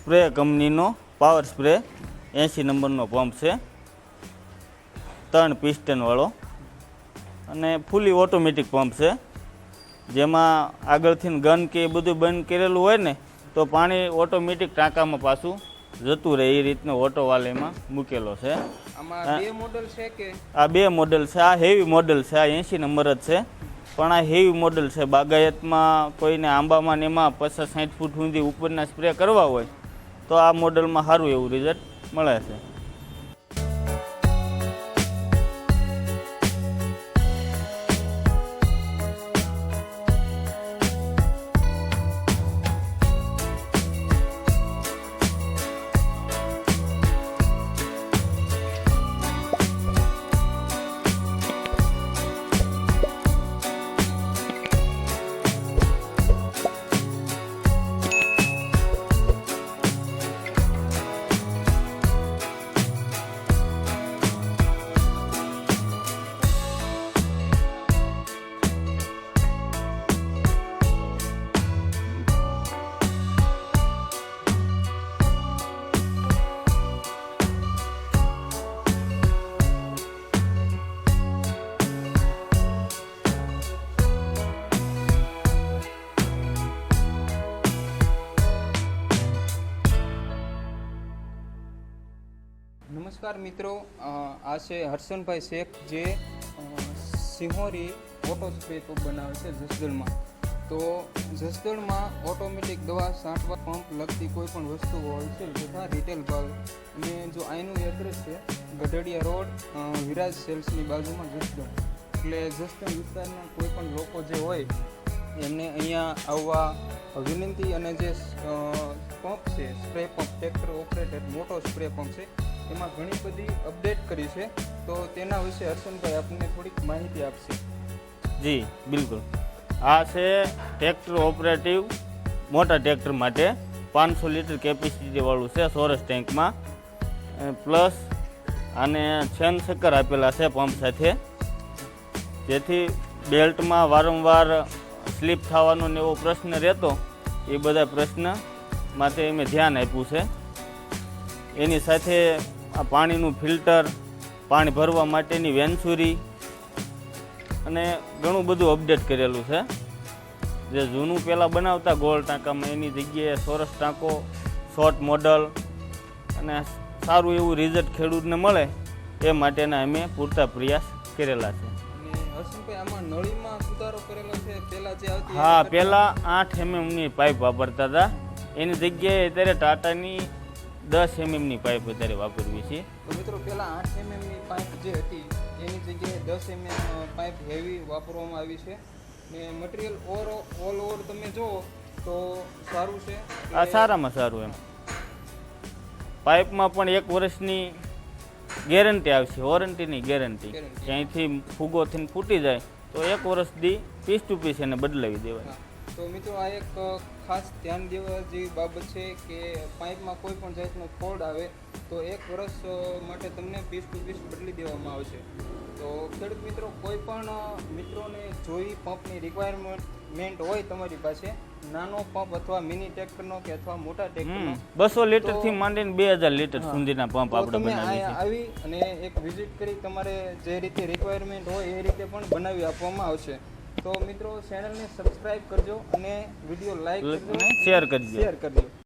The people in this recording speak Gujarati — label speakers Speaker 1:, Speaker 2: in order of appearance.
Speaker 1: સ્પ્રે કંપનીનો પાવર સ્પ્રે 80 નંબરનો પંપ છે, 3 પિસ્ટનવાળો અને ફૂલી ઓટોમેટિક પંપ છે, જેમાં આગળથી ગન કે એ બધું બંધ કરેલું હોય ને તો પાણી ઓટોમેટિક ટાંકામાં પાછું જતું રહે એ રીતનો ઓટો વાલ એમાં મૂકેલો છે.
Speaker 2: આમાં બે મોડલ છે કે?
Speaker 1: આ 2 મોડલ છે. આ હેવી મોડલ છે, આ 80 નંબર જ છે, પણ આ હેવી મોડલ છે. બાગાયતમાં કોઈને આંબામાં ને એમાં 50-60 ફૂટ સુધી ઉપરના સ્પ્રે કરવા હોય તો આ મોડલમાં સારું એવું રિઝલ્ટ મળે છે.
Speaker 2: નમસ્કાર મિત્રો, આ છે હર્ષનભાઈ શેખ જે સિંહોરી ઓટો સ્પ્રે પંપ બનાવે છે જસદણમાં. તો જસદણમાં ઓટોમેટિક દવા છાંટવા પંપ લગતી કોઈ પણ વસ્તુ હોલસેલ તથા રિટેલ ભાવ, અને જો અહીંનું એડ્રેસ છે ગઢડિયા રોડ, વિરાજ સેલ્સની બાજુમાં જસદણ. એટલે જસદણ વિસ્તારના કોઈ પણ લોકો જે હોય એમને અહીંયા આવવા વિનંતી. અને જે પંપ છે સ્પ્રે પંપ ટ્રેક્ટર ઓપરેટેડ મોટો સ્પ્રે પંપ છે, એમાં ઘણી બધી અપડેટ કરી છે, તો તેના વિશે હર્ષનભાઈ આપણને થોડીક માહિતી આપશે.
Speaker 1: જી બિલકુલ. આ છે ટ્રેક્ટર ઓપરેટિવ મોટા ટ્રેક્ટર માટે 500 લીટર કેપેસિટીવાળું છે, સોરસ ટેન્કમાં. પ્લસ આને છેન શક્કર આપેલા છે પંપ સાથે, જેથી બેલ્ટમાં વારંવાર સ્લીપ થવાનો ને એવો પ્રશ્ન રહેતો, એ બધા પ્રશ્ન માટે અમે ધ્યાન આપ્યું છે. એની સાથે આ પાણીનું ફિલ્ટર, પાણી ભરવા માટેની વેન્સુરી અને ઘણું બધું અપડેટ કરેલું છે. જે જૂનું પહેલાં બનાવતા ગોળ ટાંકામાં એની જગ્યાએ સોરસ ટાંકો, શોર્ટ મોડલ અને સારું એવું રિઝલ્ટ ખેડૂતને મળે એ માટેના અમે પૂરતા પ્રયાસ કરેલા છે.
Speaker 2: હર્ષનભાઈ, આમાં નળીમાં સુધારો કરેલો છે? પહેલાં જે આવતી,
Speaker 1: હા, પહેલાં 8 mmની પાઇપ વાપરતા હતા, એની જગ્યાએ અત્યારે ટાટાની 10 mmની પાઇપ અત્યારે વાપરવી છે.
Speaker 2: તો મિત્રો, પહેલાં 8 mmની પાઇપ જે હતી એની જગ્યાએ 10 mm પાઇપ હેવી વાપરવામાં આવી છે. ને મટીરિયલ ઓલ ઓવર તમે જુઓ તો સારું છે.
Speaker 1: આ સારામાં સારું એમ. પાઇપમાં પણ 1 વર્ષની ગેરંટી આવશે, વોરંટીની ગેરંટી. ક્યાંયથી ફૂગો થઈને ફૂટી જાય તો 1 વર્ષ દી પીસ ટુ પીસ એને બદલાવી દેવાય.
Speaker 2: તો મિત્રો, આ એક ખાસ ધ્યાન દેવા જેવી બાબત છે કે પાઇપમાં કોઈ પણ જાતનો ફોલ્ટ આવે તો 1 વર્ષ માટે તમને પીસ ટુ પીસ બદલી દેવામાં આવશે. તો ખેડૂત મિત્રો, કોઈ પણ મિત્રોને જોઈ પંપની રિક્વાયરમેન્ટ હોય તમારી પાસે, નાનો પંપ અથવા મિની ટ્રેક્ટરનો કે અથવા મોટા ટ્રેક્ટરનો,
Speaker 1: 200 લીટરથી માંડીને 2000 લીટર સુધીના પંપ આપણે બનાવીએ છીએ.
Speaker 2: આવી અને એક વિઝિટ કરી તમારે જે રીતે રિક્વાયરમેન્ટ હોય એ રીતે પણ બનાવી આપવામાં આવશે. તો મિત્રો, ચેનલને સબસ્ક્રાઇબ કરજો અને વિડીયો લાઈક કરજો,
Speaker 1: શેર કરજો.